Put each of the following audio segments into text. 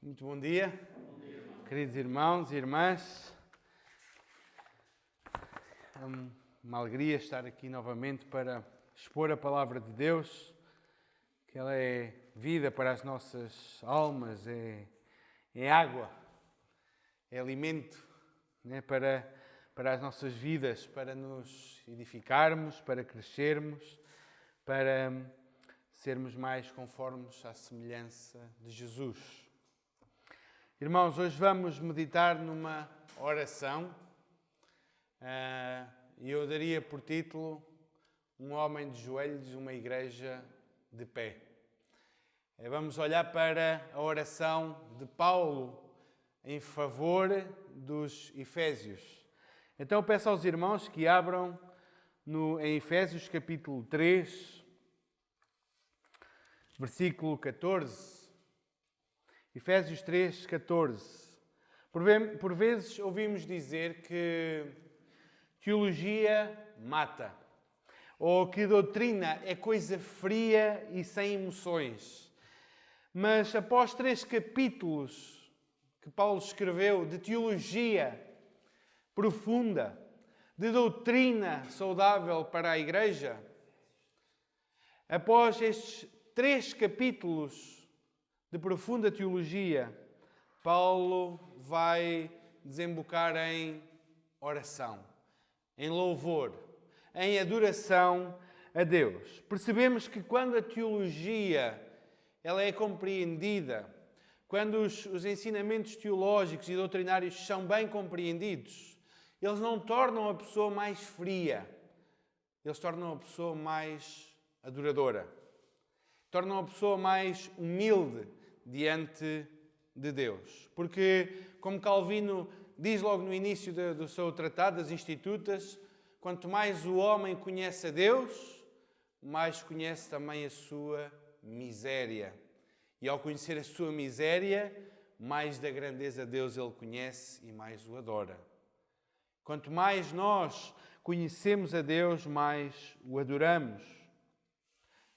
Muito bom dia, queridos irmãos e irmãs. É uma alegria estar aqui novamente para expor a palavra de Deus, que ela é vida para as nossas almas, é água, é alimento, né, para as nossas vidas, para nos edificarmos, para crescermos, para sermos mais conformes à semelhança de Jesus. Irmãos, hoje vamos meditar numa oração e eu daria por título Um homem de joelhos, uma igreja de pé. Vamos olhar para a oração de Paulo em favor dos Efésios. Então peço aos irmãos que abram em Efésios capítulo 3, versículo 14. Efésios 3, 14. Por vezes ouvimos dizer que teologia mata, ou que doutrina é coisa fria e sem emoções. Mas após 3 capítulos que Paulo escreveu de teologia profunda, de doutrina saudável para a igreja, após estes 3 capítulos de profunda teologia, Paulo vai desembocar em oração, em louvor, em adoração a Deus. Percebemos que quando a teologia ela é compreendida, quando os ensinamentos teológicos e doutrinários são bem compreendidos, eles não tornam a pessoa mais fria, eles tornam a pessoa mais adoradora, tornam a pessoa mais humilde diante de Deus. Porque, como Calvino diz logo no início do seu tratado das Institutas, quanto mais o homem conhece a Deus, mais conhece também a sua miséria. E ao conhecer a sua miséria, mais da grandeza de Deus ele conhece e mais o adora. Quanto mais nós conhecemos a Deus, mais o adoramos.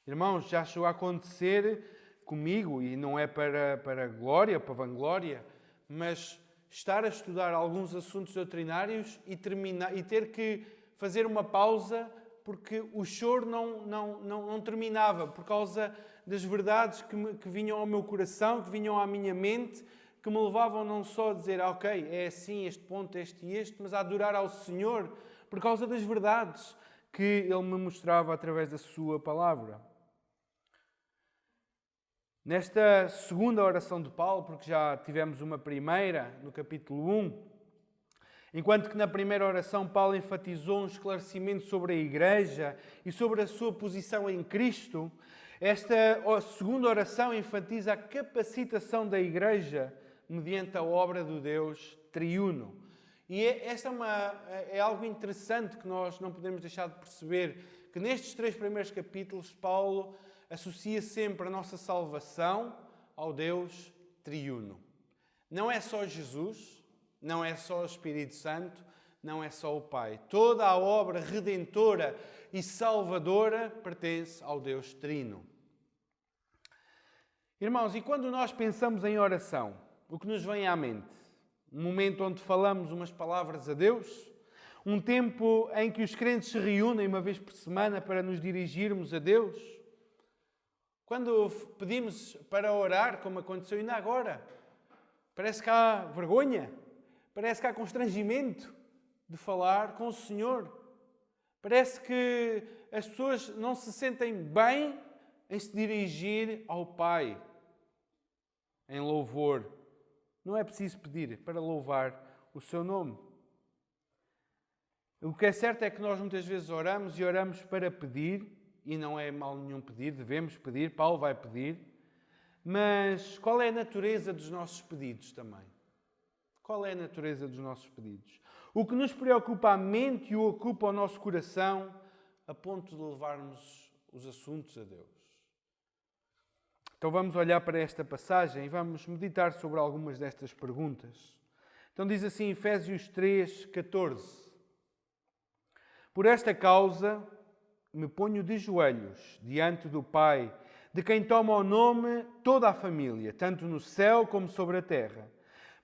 Irmãos, já chegou a acontecer comigo, e não é para glória, para vanglória, mas estar a estudar alguns assuntos doutrinários e ter que fazer uma pausa porque o choro não terminava, por causa das verdades que vinham ao meu coração, que vinham à minha mente, que me levavam não só a dizer, ok, é assim, este ponto, este e este, mas a adorar ao Senhor, por causa das verdades que Ele me mostrava através da Sua palavra. Nesta segunda oração de Paulo, porque já tivemos uma primeira no capítulo 1, enquanto que na primeira oração Paulo enfatizou um esclarecimento sobre a Igreja e sobre a sua posição em Cristo, esta segunda oração enfatiza a capacitação da Igreja mediante a obra do Deus triuno. E esta é algo interessante que nós não podemos deixar de perceber, que nestes 3 primeiros capítulos Paulo associa sempre a nossa salvação ao Deus triuno. Não é só Jesus, não é só o Espírito Santo, não é só o Pai. Toda a obra redentora e salvadora pertence ao Deus trino. Irmãos, e quando nós pensamos em oração, o que nos vem à mente? Um momento onde falamos umas palavras a Deus? Um tempo em que os crentes se reúnem uma vez por semana para nos dirigirmos a Deus? Quando pedimos para orar, como aconteceu ainda agora, parece que há vergonha, parece que há constrangimento de falar com o Senhor. Parece que as pessoas não se sentem bem em se dirigir ao Pai, em louvor. Não é preciso pedir para louvar o seu nome. O que é certo é que nós muitas vezes oramos e oramos para pedir, e não é mal nenhum pedir, devemos pedir, Paulo vai pedir, mas qual é a natureza dos nossos pedidos também? Qual é a natureza dos nossos pedidos? O que nos preocupa a mente e o ocupa o nosso coração a ponto de levarmos os assuntos a Deus? Então vamos olhar para esta passagem e vamos meditar sobre algumas destas perguntas. Então diz assim Efésios 3, 14. Por esta causa me ponho de joelhos diante do Pai, de quem toma o nome toda a família, tanto no céu como sobre a terra,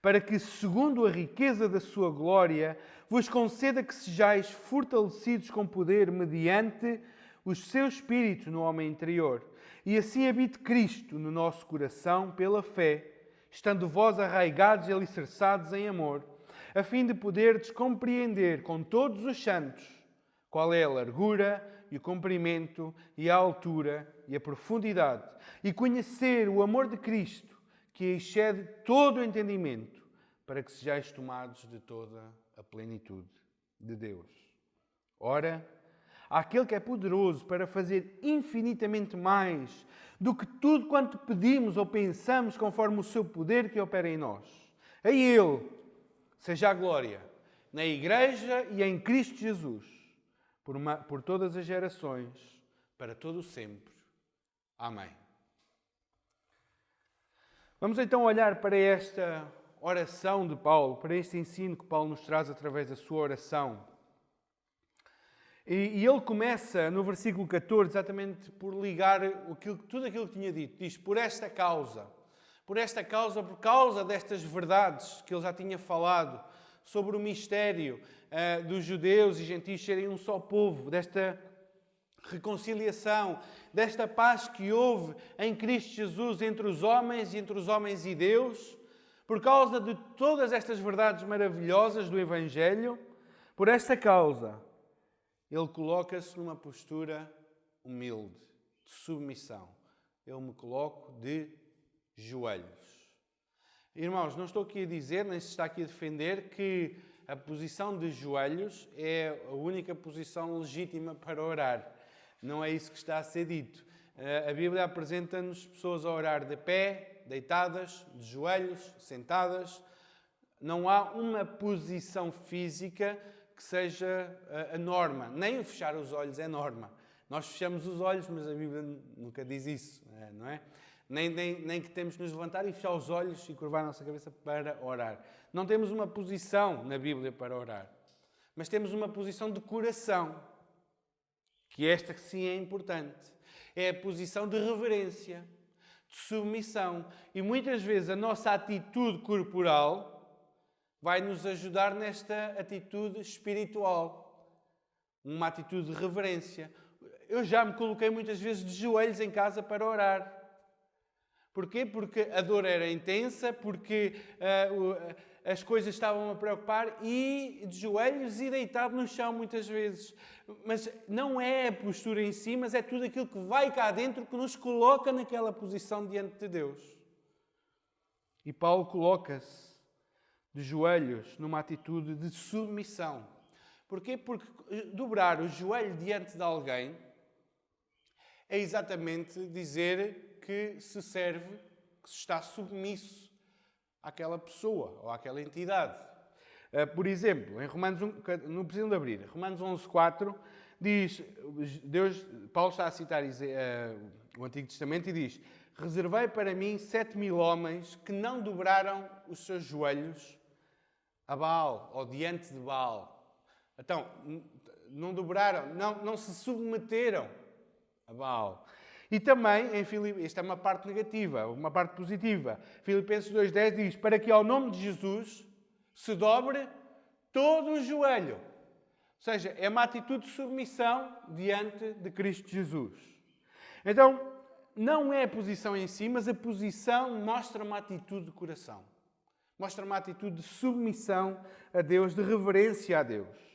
para que, segundo a riqueza da sua glória, vos conceda que sejais fortalecidos com poder mediante o seu Espírito no homem interior, e assim habite Cristo no nosso coração pela fé, estando vós arraigados e alicerçados em amor, a fim de poderdes compreender com todos os santos qual é a largura e o comprimento e a altura e a profundidade, e conhecer o amor de Cristo, que excede todo o entendimento, para que sejais tomados de toda a plenitude de Deus. Ora, aquele que é poderoso para fazer infinitamente mais do que tudo quanto pedimos ou pensamos, conforme o seu poder que opera em nós. A Ele seja a glória, na Igreja e em Cristo Jesus, por todas as gerações, para todo o sempre. Amém. Vamos então olhar para esta oração de Paulo, para este ensino que Paulo nos traz através da sua oração. E ele começa no versículo 14 exatamente por ligar tudo aquilo que tinha dito. Diz, por causa destas verdades que ele já tinha falado, sobre o mistério dos judeus e gentios serem um só povo, desta reconciliação, desta paz que houve em Cristo Jesus entre os homens e Deus, por causa de todas estas verdades maravilhosas do Evangelho, por esta causa, ele coloca-se numa postura humilde, de submissão. Eu me coloco de joelhos. Irmãos, não estou aqui a dizer, nem se está aqui a defender, que a posição de joelhos é a única posição legítima para orar. Não é isso que está a ser dito. A Bíblia apresenta-nos pessoas a orar de pé, deitadas, de joelhos, sentadas. Não há uma posição física que seja a norma. Nem o fechar os olhos é norma. Nós fechamos os olhos, mas a Bíblia nunca diz isso, não é? Nem que temos que nos levantar e fechar os olhos e curvar a nossa cabeça para orar. Não temos uma posição na Bíblia para orar. Mas temos uma posição de coração, que esta que sim é importante. É a posição de reverência, de submissão. E muitas vezes a nossa atitude corporal vai nos ajudar nesta atitude espiritual. Uma atitude de reverência. Eu já me coloquei muitas vezes de joelhos em casa para orar. Porquê? Porque a dor era intensa, porque as coisas estavam a preocupar e de joelhos e deitado no chão muitas vezes. Mas não é a postura em si, mas é tudo aquilo que vai cá dentro que nos coloca naquela posição diante de Deus. E Paulo coloca-se de joelhos numa atitude de submissão. Porquê? Porque dobrar o joelho diante de alguém é exatamente dizer que se serve, que se está submisso àquela pessoa ou àquela entidade. Por exemplo, em Romanos 1, não precisam de abrir, Romanos 11:4 diz, Paulo está a citar o Antigo Testamento e diz: reservei para mim 7.000 homens que não dobraram os seus joelhos a Baal ou diante de Baal. Então, não dobraram, não se submeteram a Baal. E também, esta é uma parte negativa, uma parte positiva. Filipenses 2:10 diz, para que ao nome de Jesus se dobre todo o joelho. Ou seja, é uma atitude de submissão diante de Cristo Jesus. Então, não é a posição em si, mas a posição mostra uma atitude de coração. Mostra uma atitude de submissão a Deus, de reverência a Deus.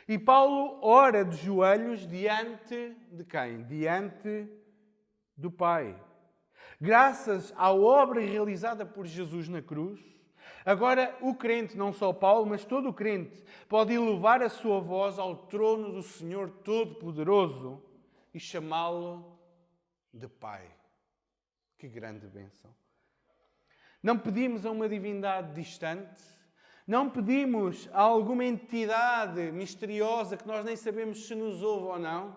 E Paulo ora de joelhos diante de quem? Diante do Pai. Graças à obra realizada por Jesus na cruz, agora o crente, não só Paulo, mas todo o crente, pode elevar a sua voz ao trono do Senhor Todo-Poderoso e chamá-lo de Pai. Que grande bênção! Não pedimos a uma divindade distante, não pedimos a alguma entidade misteriosa que nós nem sabemos se nos ouve ou não.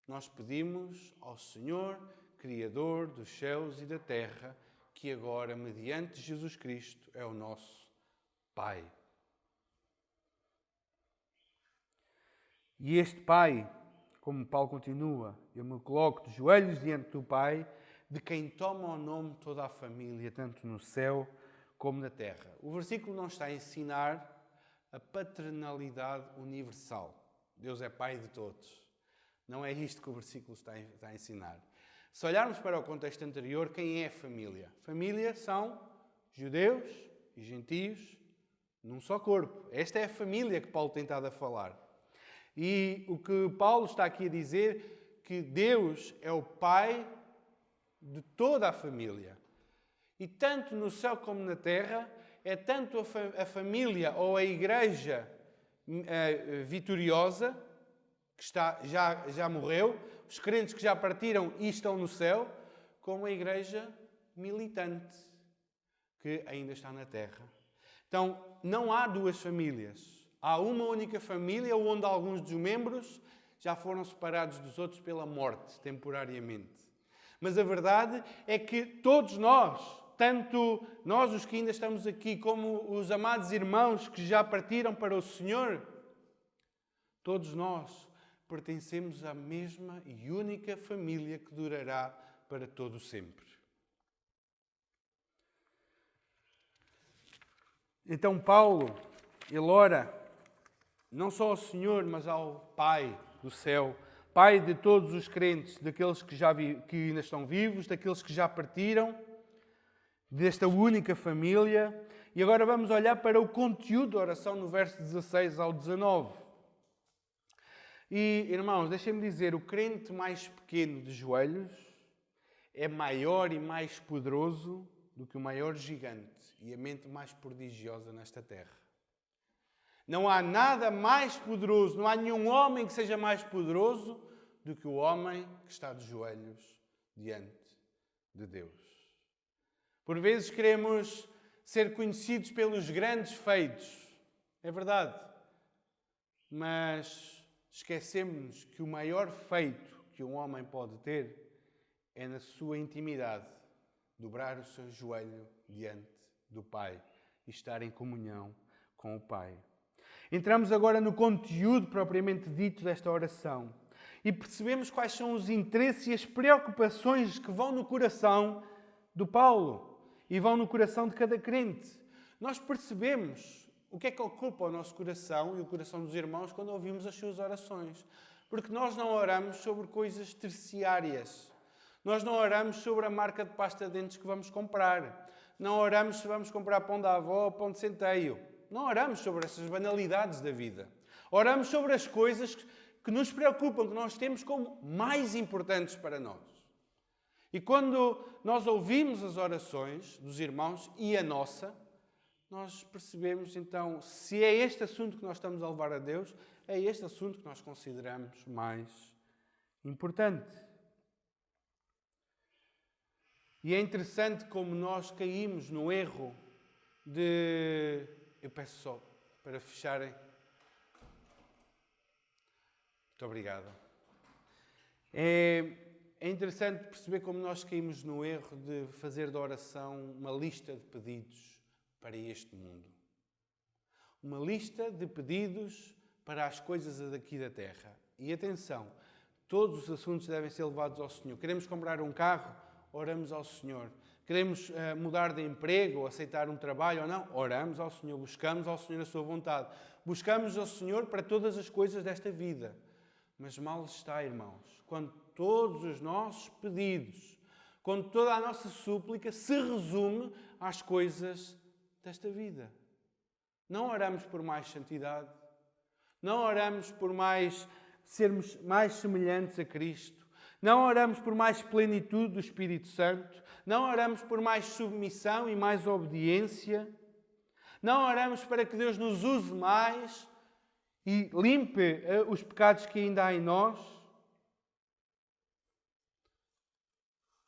Nós pedimos ao Senhor, Criador dos céus e da terra, que agora, mediante Jesus Cristo, é o nosso Pai. E este Pai, como Paulo continua, eu me coloco de joelhos diante do Pai, de quem toma o nome toda a família, tanto no céu como na terra. O versículo não está a ensinar a paternalidade universal. Deus é Pai de todos. Não é isto que o versículo está a ensinar. Se olharmos para o contexto anterior, quem é a família? Família são judeus e gentios num só corpo. Esta é a família que Paulo tem estado a falar. E o que Paulo está aqui a dizer, que Deus é o Pai de toda a família. E tanto no céu como na terra, é tanto a família ou a igreja vitoriosa, que já morreu, os crentes que já partiram e estão no céu, como a igreja militante, que ainda está na terra. Então, não há duas famílias. Há uma única família onde alguns dos membros já foram separados dos outros pela morte, temporariamente. Mas a verdade é que todos nós, tanto nós os que ainda estamos aqui, como os amados irmãos que já partiram para o Senhor, todos nós pertencemos à mesma e única família que durará para todo sempre. Então Paulo, ele ora não só ao Senhor, mas ao Pai do céu, Pai de todos os crentes, daqueles que ainda estão vivos, daqueles que já partiram, desta única família. E agora vamos olhar para o conteúdo da oração no verso 16 ao 19. E, irmãos, deixem-me dizer, o crente mais pequeno de joelhos é maior e mais poderoso do que o maior gigante e a mente mais prodigiosa nesta terra. Não há nada mais poderoso, não há nenhum homem que seja mais poderoso do que o homem que está de joelhos diante de Deus. Por vezes queremos ser conhecidos pelos grandes feitos, é verdade, mas esquecemos que o maior feito que um homem pode ter é na sua intimidade, dobrar o seu joelho diante do Pai e estar em comunhão com o Pai. Entramos agora no conteúdo propriamente dito desta oração e percebemos quais são os interesses e as preocupações que vão no coração do Paulo e vão no coração de cada crente. Nós percebemos o que é que ocupa o nosso coração e o coração dos irmãos quando ouvimos as suas orações. Porque nós não oramos sobre coisas terciárias. Nós não oramos sobre a marca de pasta de dentes que vamos comprar. Não oramos se vamos comprar pão da avó ou pão de centeio. Não oramos sobre essas banalidades da vida. Oramos sobre as coisas que nos preocupam, que nós temos como mais importantes para nós. E quando nós ouvimos as orações dos irmãos e a nossa, nós percebemos então, se é este assunto que nós estamos a levar a Deus, é este assunto que nós consideramos mais importante. E é interessante como nós caímos no erro de... Eu peço só para fecharem. Muito obrigado. É interessante perceber como nós caímos no erro de fazer da oração uma lista de pedidos para este mundo. Uma lista de pedidos para as coisas daqui da terra. E atenção, todos os assuntos devem ser levados ao Senhor. Queremos comprar um carro? Oramos ao Senhor. Queremos mudar de emprego ou aceitar um trabalho ou não? Oramos ao Senhor, buscamos ao Senhor a sua vontade. Buscamos ao Senhor para todas as coisas desta vida. Mas mal está, irmãos, quando todos os nossos pedidos, quando toda a nossa súplica se resume às coisas desta vida. Não oramos por mais santidade. Não oramos por sermos mais semelhantes a Cristo. Não oramos por mais plenitude do Espírito Santo. Não oramos por mais submissão e mais obediência. Não oramos para que Deus nos use mais e limpe os pecados que ainda há em nós.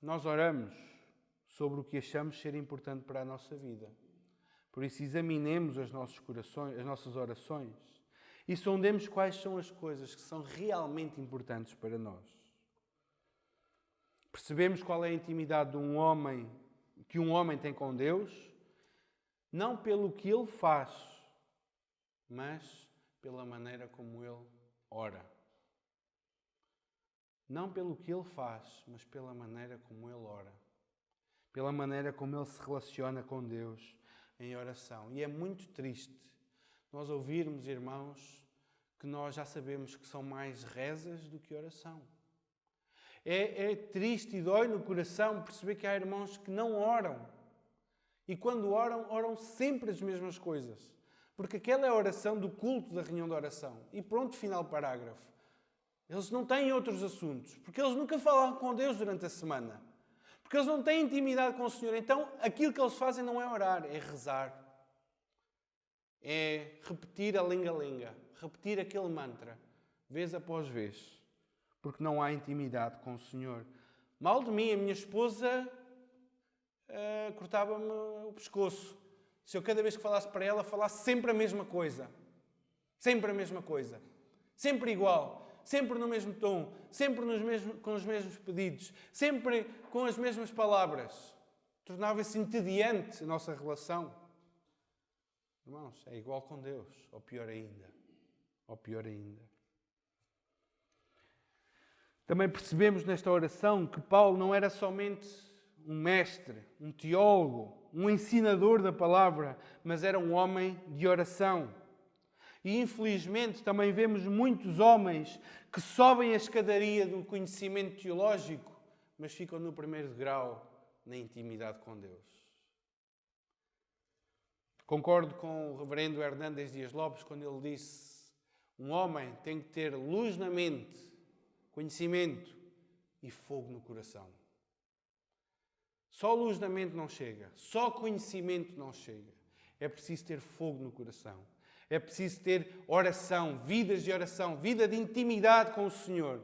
Nós oramos sobre o que achamos ser importante para a nossa vida. Por isso, examinemos os nossos corações, as nossas orações e sondemos quais são as coisas que são realmente importantes para nós. Percebemos qual é a intimidade que um homem tem com Deus, não pelo que ele faz, mas pela maneira como ele ora. não pelo que ele faz, mas pela maneira como ele ora. Pela maneira como ele se relaciona com Deus em oração. E é muito triste nós ouvirmos, irmãos, que nós já sabemos que são mais rezas do que oração. É triste e dói no coração perceber que há irmãos que não oram. E quando oram, oram sempre as mesmas coisas. Porque aquela é a oração do culto da reunião de oração. E pronto, final parágrafo. Eles não têm outros assuntos. Porque eles nunca falam com Deus durante a semana. Porque eles não têm intimidade com o Senhor. Então, aquilo que eles fazem não é orar, é rezar. É repetir a lenga-lenga. Repetir aquele mantra. Vez após vez. Porque não há intimidade com o Senhor. Mal de mim, a minha esposa cortava-me o pescoço. Se eu cada vez que falasse para ela, falasse sempre a mesma coisa. Sempre a mesma coisa. Sempre igual. Sempre no mesmo tom. Sempre com os mesmos pedidos. Sempre com as mesmas palavras. Tornava-se entediante a nossa relação. Irmãos, é igual com Deus. Ou pior ainda. Ou pior ainda. Também percebemos nesta oração que Paulo não era somente um mestre, um teólogo, um ensinador da palavra, mas era um homem de oração. E infelizmente também vemos muitos homens que sobem a escadaria do conhecimento teológico, mas ficam no primeiro degrau na intimidade com Deus. Concordo com o reverendo Hernández Dias Lopes quando ele disse: um homem tem que ter luz na mente, conhecimento e fogo no coração. Só luz na mente não chega. Só conhecimento não chega. É preciso ter fogo no coração. É preciso ter oração, vidas de oração, vida de intimidade com o Senhor.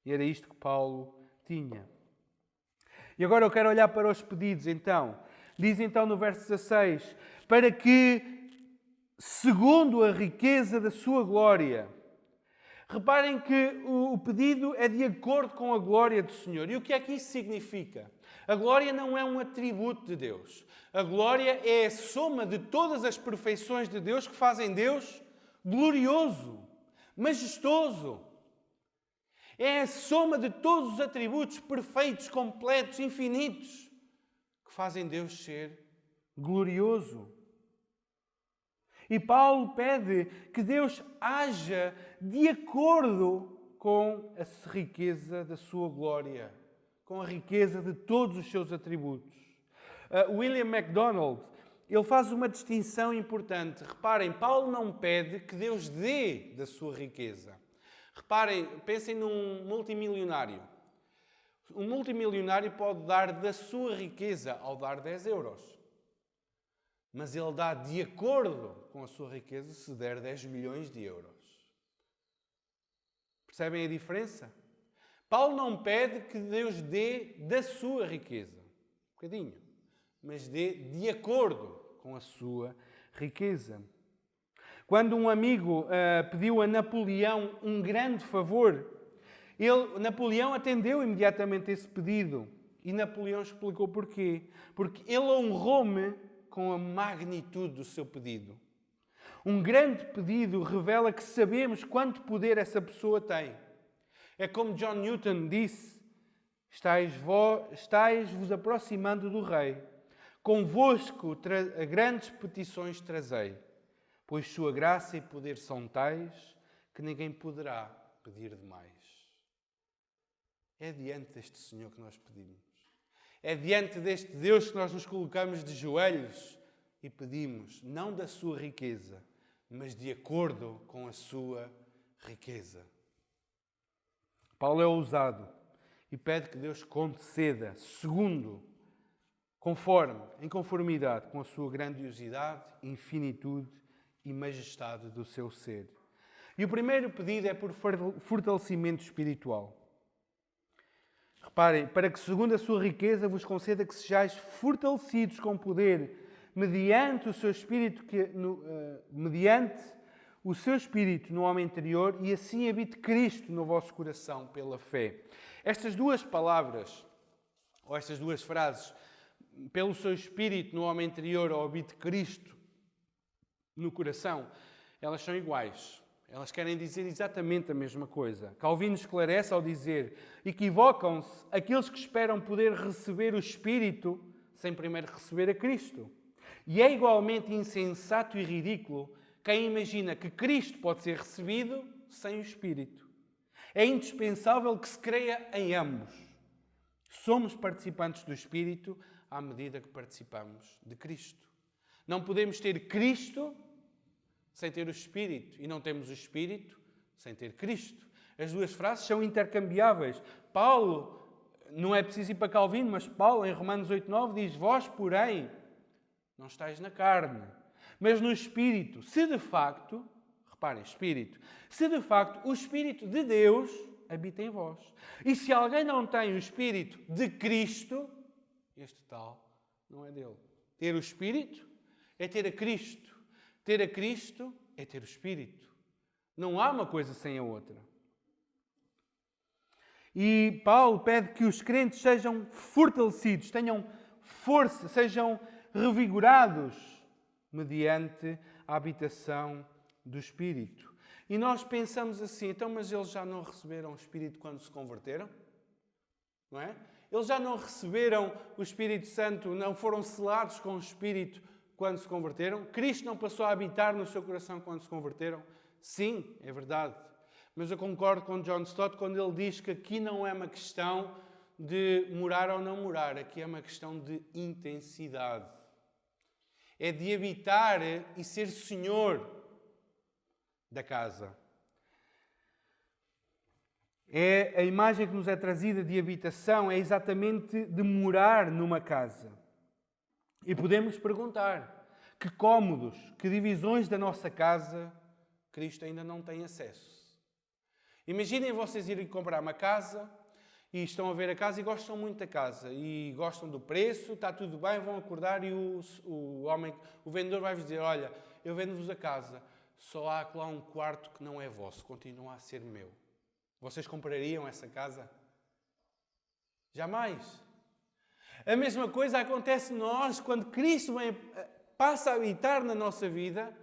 E era isto que Paulo tinha. E agora eu quero olhar para os pedidos, então. Diz então no verso 16: para que, segundo a riqueza da sua glória... Reparem que o pedido é de acordo com a glória do Senhor. E o que é que isso significa? A glória não é um atributo de Deus. A glória é a soma de todas as perfeições de Deus que fazem Deus glorioso, majestoso. É a soma de todos os atributos perfeitos, completos, infinitos, que fazem Deus ser glorioso. E Paulo pede que Deus haja de acordo com a riqueza da sua glória, com a riqueza de todos os seus atributos. William MacDonald, ele faz uma distinção importante. Reparem, Paulo não pede que Deus dê da sua riqueza. Reparem, pensem num multimilionário. Um multimilionário pode dar da sua riqueza ao dar 10 euros. Mas ele dá de acordo com a sua riqueza se der 10 milhões de euros. Percebem a diferença? Paulo não pede que Deus dê da sua riqueza, um bocadinho, mas dê de acordo com a sua riqueza. Quando um amigo pediu a Napoleão um grande favor, Napoleão atendeu imediatamente esse pedido. E Napoleão explicou porquê. Porque ele honrou-me com a magnitude do seu pedido. Um grande pedido revela que sabemos quanto poder essa pessoa tem. É como John Newton disse: estáis-vos aproximando do Rei. Convosco grandes petições trazei, pois sua graça e poder são tais que ninguém poderá pedir demais. É diante deste Senhor que nós pedimos. É diante deste Deus que nós nos colocamos de joelhos e pedimos, não da sua riqueza, mas de acordo com a sua riqueza. Paulo é ousado e pede que Deus conceda, segundo, conforme, em conformidade com a sua grandiosidade, infinitude e majestade do seu ser. E o primeiro pedido é por fortalecimento espiritual. Reparem, para que segundo a sua riqueza vos conceda que sejais fortalecidos com poder mediante o seu espírito no homem interior e assim habite Cristo no vosso coração pela fé. Estas duas palavras, ou estas duas frases, pelo seu espírito no homem interior ou habite Cristo no coração, elas são iguais. Elas querem dizer exatamente a mesma coisa. Calvino esclarece ao dizer: equivocam-se aqueles que esperam poder receber o Espírito sem primeiro receber a Cristo. E é igualmente insensato e ridículo quem imagina que Cristo pode ser recebido sem o Espírito. É indispensável que se creia em ambos. Somos participantes do Espírito à medida que participamos de Cristo. Não podemos ter Cristo sem ter o Espírito. E não temos o Espírito sem ter Cristo. As duas frases são intercambiáveis. Paulo, não é preciso ir para Calvino, mas Paulo, em Romanos 8,9, diz: vós, porém, não estáis na carne, mas no Espírito. Se de facto, reparem, Espírito, se de facto o Espírito de Deus habita em vós. E se alguém não tem o Espírito de Cristo, este tal não é dele. Ter o Espírito é ter a Cristo. Ter a Cristo é ter o Espírito. Não há uma coisa sem a outra. E Paulo pede que os crentes sejam fortalecidos, tenham força, sejam revigorados mediante a habitação do Espírito. E nós pensamos assim: então, mas eles já não receberam o Espírito quando se converteram? Não é? Eles já não receberam o Espírito Santo, não foram selados com o Espírito quando se converteram? Cristo não passou a habitar no seu coração quando se converteram? Sim, é verdade. Mas eu concordo com John Stott quando ele diz que aqui não é uma questão de morar ou não morar, aqui é uma questão de intensidade. É de habitar e ser senhor da casa. É a imagem que nos é trazida de habitação, é exatamente de morar numa casa. E podemos perguntar: que cômodos, que divisões da nossa casa Cristo ainda não tem acesso? Imaginem vocês irem comprar uma casa e estão a ver a casa e gostam muito da casa e gostam do preço, está tudo bem, vão acordar e o vendedor vai-vos dizer: olha, eu vendo-vos a casa, só há lá um quarto que não é vosso, continua a ser meu. Vocês comprariam essa casa? Jamais. A mesma coisa acontece nós quando Cristo passa a habitar na nossa vida.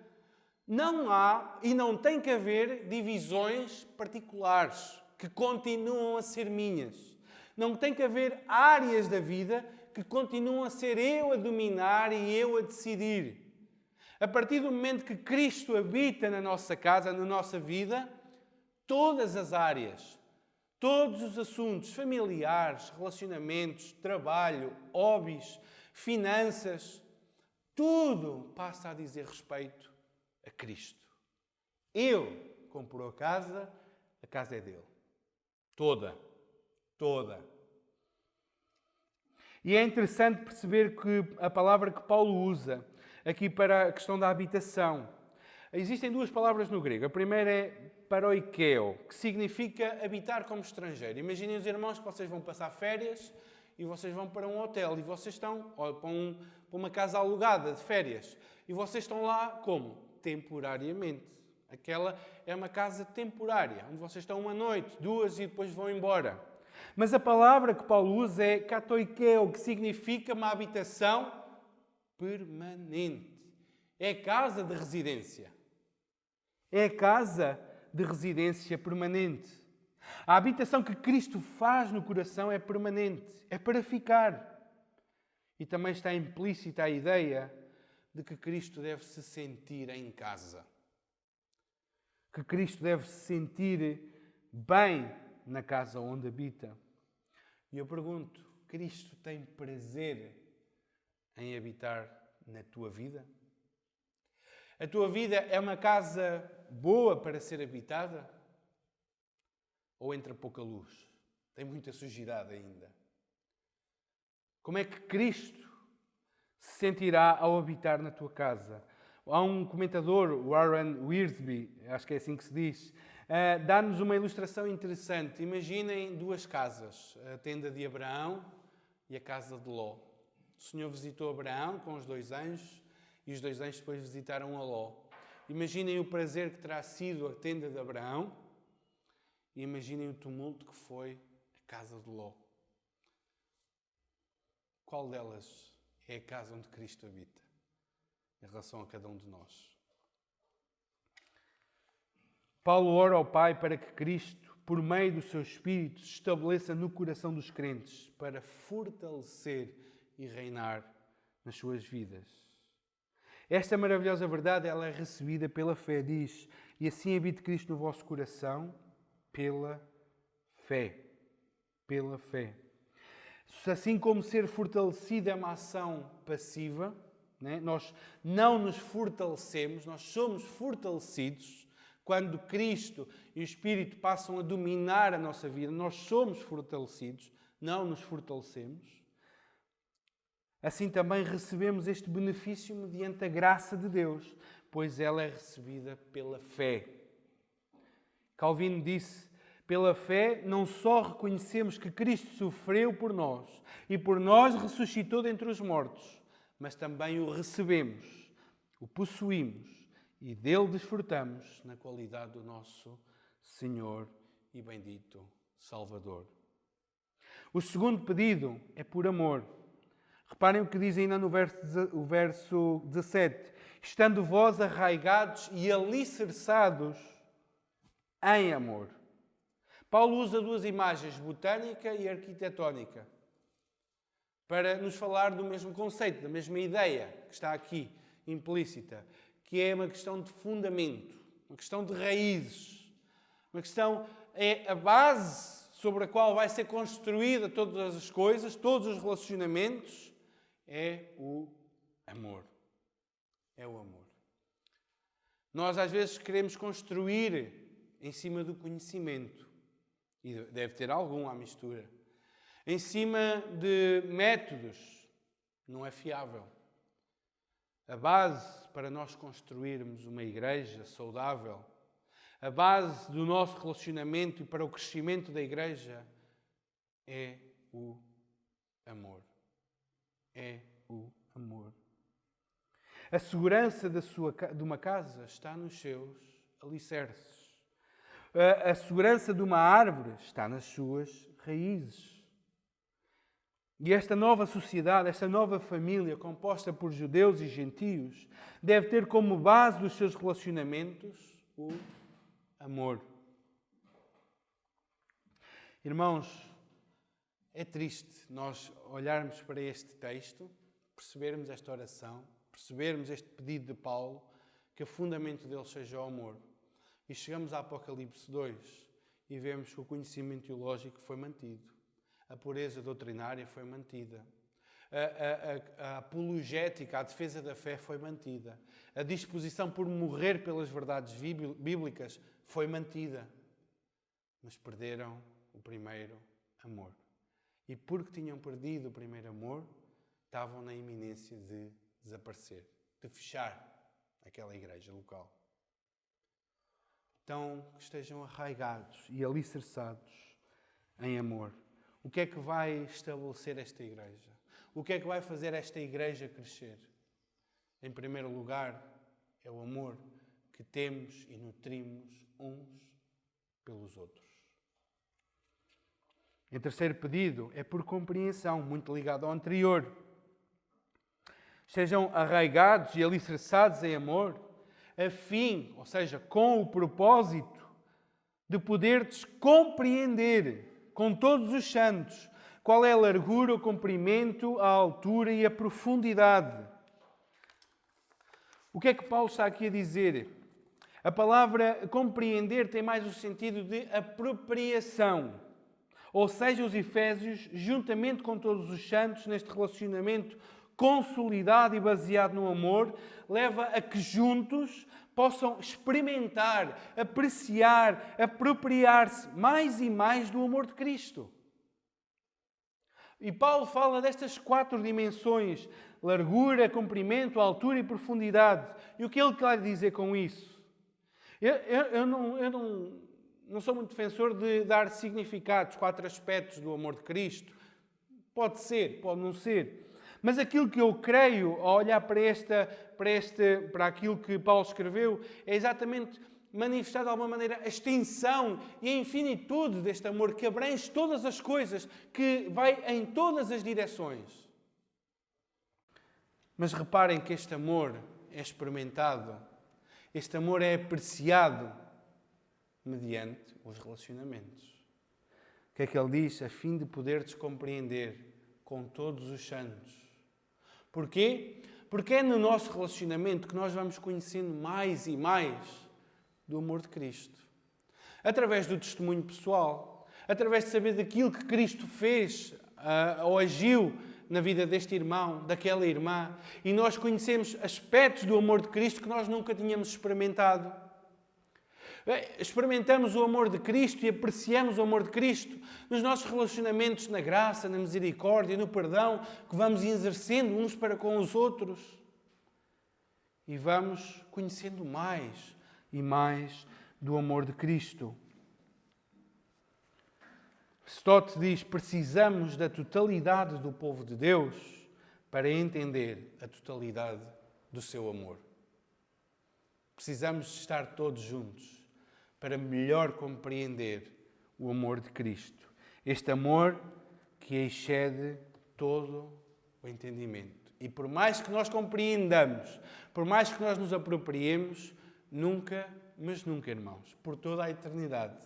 Não há e não tem que haver divisões particulares que continuam a ser minhas. Não tem que haver áreas da vida que continuam a ser eu a dominar e eu a decidir. A partir do momento que Cristo habita na nossa casa, na nossa vida, todas as áreas, todos os assuntos familiares, relacionamentos, trabalho, hobbies, finanças, tudo passa a dizer respeito a Cristo. Ele comprou a casa é dele. Toda. E é interessante perceber que a palavra que Paulo usa aqui para a questão da habitação. Existem duas palavras no grego. A primeira é paroikeo, que significa habitar como estrangeiro. Imaginem os irmãos que vocês vão passar férias e vocês vão para um hotel e vocês estão, ou para uma casa alugada de férias, e vocês estão lá como? Temporariamente. Aquela é uma casa temporária, onde vocês estão uma noite, duas e depois vão embora. Mas a palavra que Paulo usa é katoikeo, que significa uma habitação permanente. É casa de residência. É casa de residência permanente. A habitação que Cristo faz no coração é permanente, é para ficar. E também está implícita a ideia de que Cristo deve se sentir em casa. Que Cristo deve se sentir bem na casa onde habita. E eu pergunto: Cristo tem prazer em habitar na tua vida? A tua vida é uma casa boa para ser habitada? Ou entra pouca luz? Tem muita sujidade ainda? Como é que Cristo se sentirá ao habitar na tua casa? Há um comentador, Warren Wiersbe, acho que é assim que se diz, dá-nos uma ilustração interessante. Imaginem duas casas, a tenda de Abraão e a casa de Ló. O Senhor visitou Abraão com os dois anjos e os dois anjos depois visitaram a Ló. Imaginem o prazer que terá sido a tenda de Abraão e imaginem o tumulto que foi a casa de Ló. Qual delas é a casa onde Cristo habita em relação a cada um de nós? Paulo ora ao Pai para que Cristo, por meio do seu Espírito, se estabeleça no coração dos crentes para fortalecer e reinar nas suas vidas. Esta maravilhosa verdade ela é recebida pela fé, diz, e assim habite Cristo no vosso coração pela fé. Pela fé. Assim como ser fortalecido é uma ação passiva, né? Nós não nos fortalecemos, nós somos fortalecidos quando Cristo e o Espírito passam a dominar a nossa vida. Nós somos fortalecidos, não nos fortalecemos. Assim também recebemos este benefício mediante a graça de Deus, pois ela é recebida pela fé. Calvino disse: pela fé não só reconhecemos que Cristo sofreu por nós e por nós ressuscitou dentre os mortos, mas também o recebemos, o possuímos e dele desfrutamos na qualidade do nosso Senhor e bendito Salvador. O segundo pedido é por amor. Reparem o que diz ainda no verso 17. Estando vós arraigados e alicerçados em amor. Paulo usa duas imagens, botânica e arquitetónica, para nos falar do mesmo conceito, da mesma ideia que está aqui implícita, que é uma questão de fundamento, uma questão de raízes, uma questão, é a base sobre a qual vai ser construída todas as coisas, todos os relacionamentos, é o amor. É o amor. Nós às vezes queremos construir em cima do conhecimento, e deve ter algum à mistura, em cima de métodos, não é fiável. A base para nós construirmos uma igreja saudável, a base do nosso relacionamento e para o crescimento da igreja é o amor. É o amor. A segurança de uma casa está nos seus alicerces. A segurança de uma árvore está nas suas raízes. E esta nova sociedade, esta nova família composta por judeus e gentios, deve ter como base dos seus relacionamentos o amor. Irmãos, é triste nós olharmos para este texto, percebermos esta oração, percebermos este pedido de Paulo, que o fundamento dele seja o amor. E chegamos a Apocalipse 2 e vemos que o conhecimento teológico foi mantido. A pureza doutrinária foi mantida. A apologética, a defesa da fé foi mantida. A disposição por morrer pelas verdades bíblicas foi mantida. Mas perderam o primeiro amor. E porque tinham perdido o primeiro amor, estavam na iminência de desaparecer, de fechar aquela igreja local. Então, que estejam arraigados e alicerçados em amor. O que é que vai estabelecer esta igreja? O que é que vai fazer esta igreja crescer? Em primeiro lugar, é o amor que temos e nutrimos uns pelos outros. Em terceiro pedido, é por compreensão, muito ligado ao anterior. Estejam arraigados e alicerçados em amor, a fim, ou seja, com o propósito de poderes compreender com todos os santos qual é a largura, o comprimento, a altura e a profundidade. O que é que Paulo está aqui a dizer? A palavra compreender tem mais o sentido de apropriação. Ou seja, os Efésios, juntamente com todos os santos, neste relacionamento consolidado e baseado no amor, leva a que juntos possam experimentar, apreciar, apropriar-se mais e mais do amor de Cristo. E Paulo fala destas 4 dimensões: largura, comprimento, altura e profundidade. E o que ele quer dizer com isso? Eu não sou muito defensor de dar significados, 4 aspectos do amor de Cristo. Pode ser, pode não ser. Mas aquilo que eu creio, ao olhar para aquilo que Paulo escreveu, é exatamente manifestar de alguma maneira a extensão e a infinitude deste amor que abrange todas as coisas, que vai em todas as direções. Mas reparem que este amor é experimentado, este amor é apreciado mediante os relacionamentos. O que é que ele diz? A fim de poderes compreender com todos os santos. Porquê? Porque é no nosso relacionamento que nós vamos conhecendo mais e mais do amor de Cristo. Através do testemunho pessoal, através de saber daquilo que Cristo fez ou agiu na vida deste irmão, daquela irmã, e nós conhecemos aspectos do amor de Cristo que nós nunca tínhamos experimentado. Experimentamos o amor de Cristo e apreciamos o amor de Cristo nos nossos relacionamentos na graça, na misericórdia, no perdão que vamos exercendo uns para com os outros. E vamos conhecendo mais e mais do amor de Cristo. Stott diz: precisamos da totalidade do povo de Deus para entender a totalidade do seu amor. Precisamos estar todos juntos para melhor compreender o amor de Cristo. Este amor que excede todo o entendimento. E por mais que nós compreendamos, por mais que nós nos apropriemos, nunca, mas nunca, irmãos, por toda a eternidade,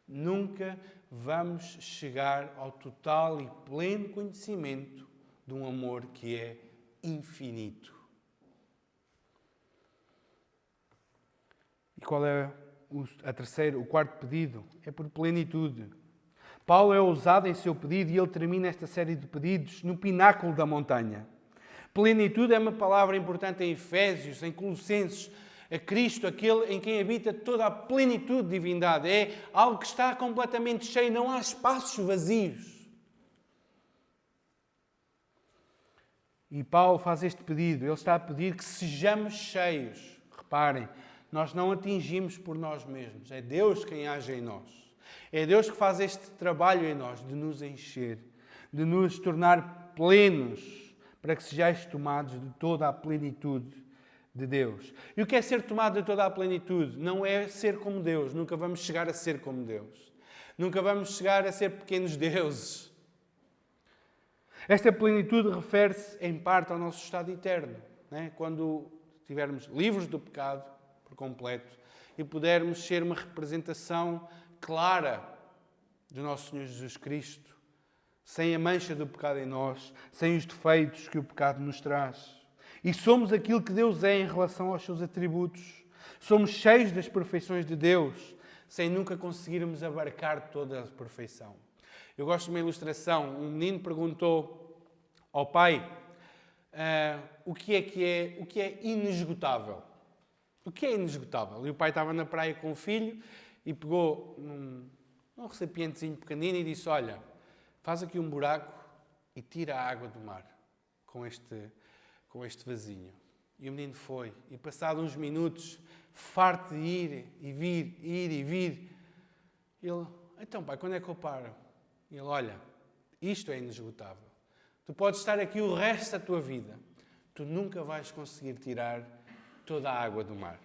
nunca vamos chegar ao total e pleno conhecimento de um amor que é infinito. E qual é o quarto pedido? É por plenitude. Paulo é ousado em seu pedido e ele termina esta série de pedidos no pináculo da montanha. Plenitude é uma palavra importante em Efésios, em Colossenses. A Cristo, aquele em quem habita toda a plenitude de divindade. É algo que está completamente cheio, não há espaços vazios. E Paulo faz este pedido, ele está a pedir que sejamos cheios. Reparem, nós não atingimos por nós mesmos, é Deus quem age em nós. É Deus que faz este trabalho em nós, de nos encher, de nos tornar plenos, para que sejais tomados de toda a plenitude de Deus. E o que é ser tomado de toda a plenitude? Não é ser como Deus. Nunca vamos chegar a ser como Deus. Nunca vamos chegar a ser pequenos deuses. Esta plenitude refere-se, em parte, ao nosso estado eterno. Né? Quando estivermos livres do pecado por completo e pudermos ser uma representação clara do nosso Senhor Jesus Cristo, sem a mancha do pecado em nós, sem os defeitos que o pecado nos traz. E somos aquilo que Deus é em relação aos seus atributos. Somos cheios das perfeições de Deus, sem nunca conseguirmos abarcar toda a perfeição. Eu gosto de uma ilustração. Um menino perguntou ao pai o que é inesgotável. O que é inesgotável? E o pai estava na praia com o filho e pegou num recipientezinho pequenino e disse: olha, faz aqui um buraco e tira a água do mar com este vasinho. E o menino foi. E passado uns minutos, farto de ir e vir, ele: então pai, quando é que eu paro? E ele: olha, isto é inesgotável. Tu podes estar aqui o resto da tua vida. Tu nunca vais conseguir tirar toda a água do mar.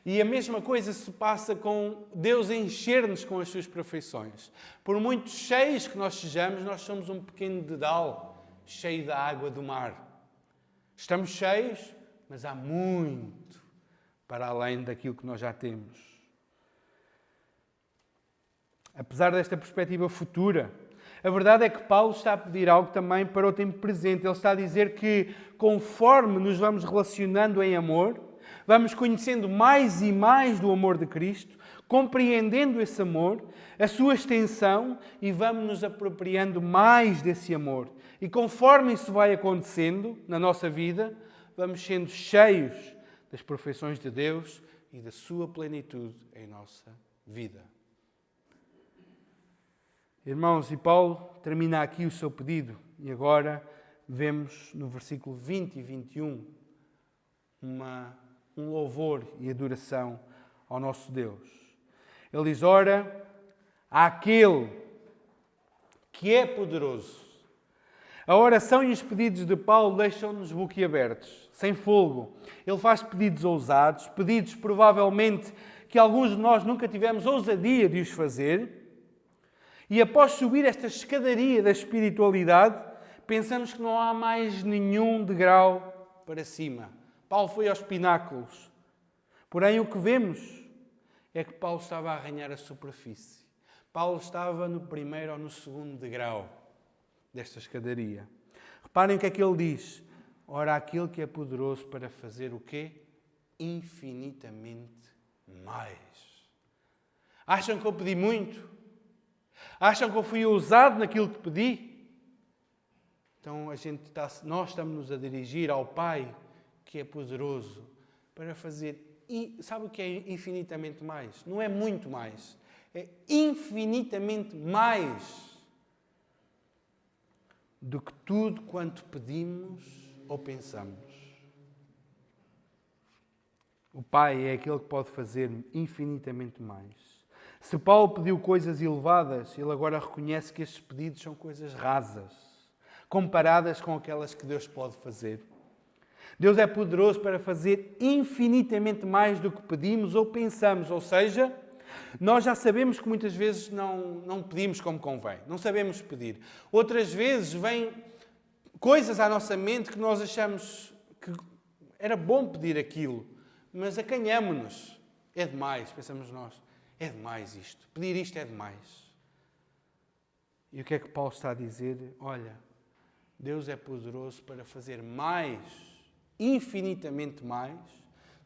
E a mesma coisa se passa com Deus encher-nos com as suas perfeições. Por muito cheios que nós sejamos, nós somos um pequeno dedal cheio da água do mar. Estamos cheios, mas há muito para além daquilo que nós já temos. Apesar desta perspectiva futura, a verdade é que Paulo está a pedir algo também para o tempo presente. Ele está a dizer que, conforme nos vamos relacionando em amor, vamos conhecendo mais e mais do amor de Cristo, compreendendo esse amor, a sua extensão, e vamos nos apropriando mais desse amor. E conforme isso vai acontecendo na nossa vida, vamos sendo cheios das perfeições de Deus e da sua plenitude em nossa vida. Irmãos, e Paulo termina aqui o seu pedido. E agora vemos no versículo 20 e 21 um louvor e adoração ao nosso Deus. Ele diz: ora, àquele que é poderoso. A oração e os pedidos de Paulo deixam-nos boquiabertos, sem fogo. Ele faz pedidos ousados, pedidos provavelmente que alguns de nós nunca tivemos ousadia de os fazer. E após subir esta escadaria da espiritualidade, pensamos que não há mais nenhum degrau para cima. Paulo foi aos pináculos. Porém, o que vemos é que Paulo estava a arranhar a superfície. Paulo estava no primeiro ou no segundo degrau desta escadaria. Reparem o que é que ele diz. Ora, aquele que é poderoso para fazer o quê? Infinitamente mais. Acham que eu pedi muito? Acham que eu fui ousado naquilo que pedi? Então nós estamos-nos a dirigir ao Pai que é poderoso para fazer. E sabe o que é infinitamente mais? Não é muito mais. É infinitamente mais do que tudo quanto pedimos ou pensamos. O Pai é aquele que pode fazer infinitamente mais. Se Paulo pediu coisas elevadas, ele agora reconhece que estes pedidos são coisas rasas, comparadas com aquelas que Deus pode fazer. Deus é poderoso para fazer infinitamente mais do que pedimos ou pensamos. Ou seja, nós já sabemos que muitas vezes não pedimos como convém. Não sabemos pedir. Outras vezes vêm coisas à nossa mente que nós achamos que era bom pedir aquilo, mas acanhamo-nos. É demais, pensamos nós. É demais isto. Pedir isto é demais. E o que é que Paulo está a dizer? Olha, Deus é poderoso para fazer mais, infinitamente mais,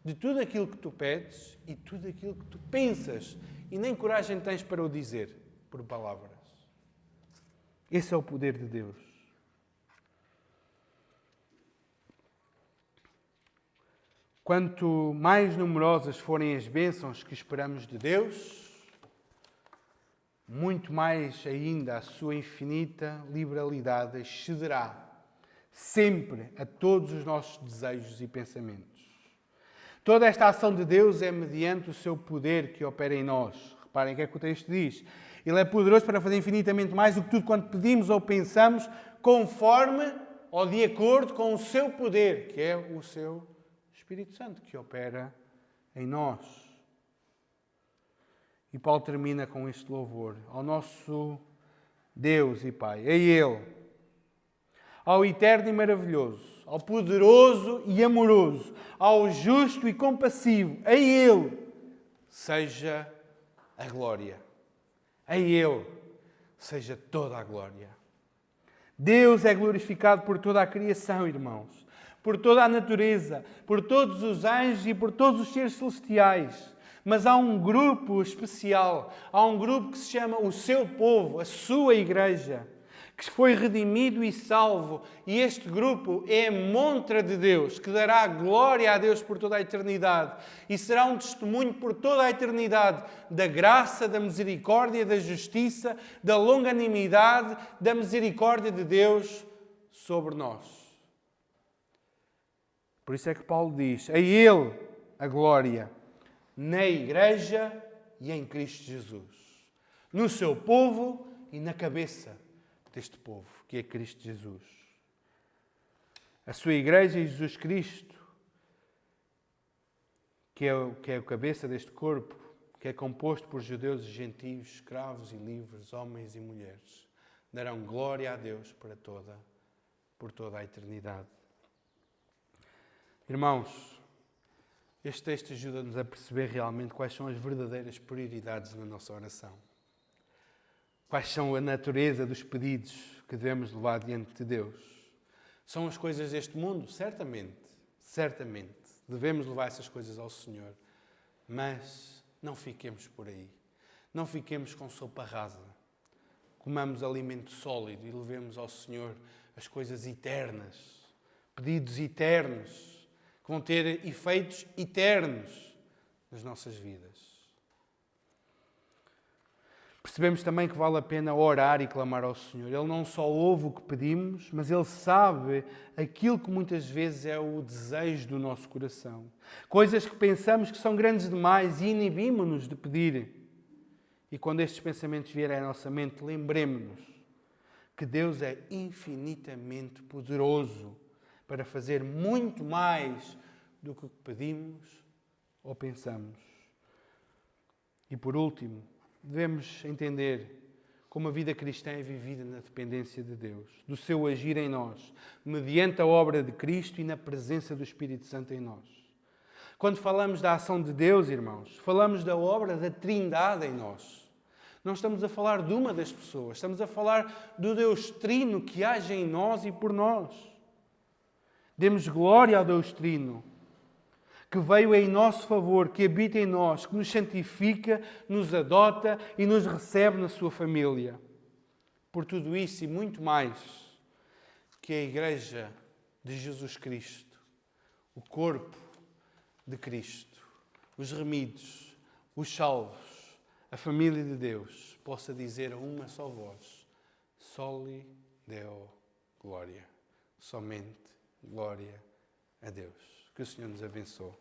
de tudo aquilo que tu pedes e tudo aquilo que tu pensas e nem coragem tens para o dizer por palavras. Esse é o poder de Deus. Quanto mais numerosas forem as bênçãos que esperamos de Deus, muito mais ainda a sua infinita liberalidade excederá sempre a todos os nossos desejos e pensamentos. Toda esta ação de Deus é mediante o seu poder que opera em nós. Reparem o que é que o texto diz. Ele é poderoso para fazer infinitamente mais do que tudo quanto pedimos ou pensamos, conforme ou de acordo com o seu poder, que é o seu Espírito Santo, que opera em nós. E Paulo termina com este louvor ao nosso Deus e Pai, a Ele, ao eterno e maravilhoso, ao poderoso e amoroso, ao justo e compassivo, a Ele seja a glória. A Ele seja toda a glória. Deus é glorificado por toda a criação, irmãos, por toda a natureza, por todos os anjos e por todos os seres celestiais. Mas há um grupo especial, há um grupo que se chama o seu povo, a sua igreja, que foi redimido e salvo. E este grupo é a montra de Deus, que dará glória a Deus por toda a eternidade. E será um testemunho por toda a eternidade da graça, da misericórdia, da justiça, da longanimidade, da misericórdia de Deus sobre nós. Por isso é que Paulo diz, a Ele a glória, na Igreja e em Cristo Jesus. No seu povo e na cabeça deste povo, que é Cristo Jesus. A sua Igreja e Jesus Cristo, que é o cabeça deste corpo, que é composto por judeus e gentios, escravos e livres, homens e mulheres, darão glória a Deus por toda a eternidade. Irmãos, este texto ajuda-nos a perceber realmente quais são as verdadeiras prioridades na nossa oração. Quais são a natureza dos pedidos que devemos levar diante de Deus. São as coisas deste mundo? Certamente. Certamente. Devemos levar essas coisas ao Senhor. Mas não fiquemos por aí. Não fiquemos com sopa rasa. Comamos alimento sólido e levemos ao Senhor as coisas eternas. Pedidos eternos. Que vão ter efeitos eternos nas nossas vidas. Percebemos também que vale a pena orar e clamar ao Senhor. Ele não só ouve o que pedimos, mas Ele sabe aquilo que muitas vezes é o desejo do nosso coração. Coisas que pensamos que são grandes demais e inibimos-nos de pedir. E quando estes pensamentos vierem à nossa mente, lembremos-nos que Deus é infinitamente poderoso para fazer muito mais do que pedimos ou pensamos. E por último, devemos entender como a vida cristã é vivida na dependência de Deus, do seu agir em nós, mediante a obra de Cristo e na presença do Espírito Santo em nós. Quando falamos da ação de Deus, irmãos, falamos da obra da Trindade em nós. Não estamos a falar de uma das pessoas, estamos a falar do Deus Trino que age em nós e por nós. Demos glória ao Deus Trino, que veio em nosso favor, que habita em nós, que nos santifica, nos adota e nos recebe na sua família. Por tudo isso e muito mais, que a Igreja de Jesus Cristo, o corpo de Cristo, os remidos, os salvos, a família de Deus, possa dizer a uma só voz: Soli Deo Glória. Somente glória a Deus. Que o Senhor nos abençoe.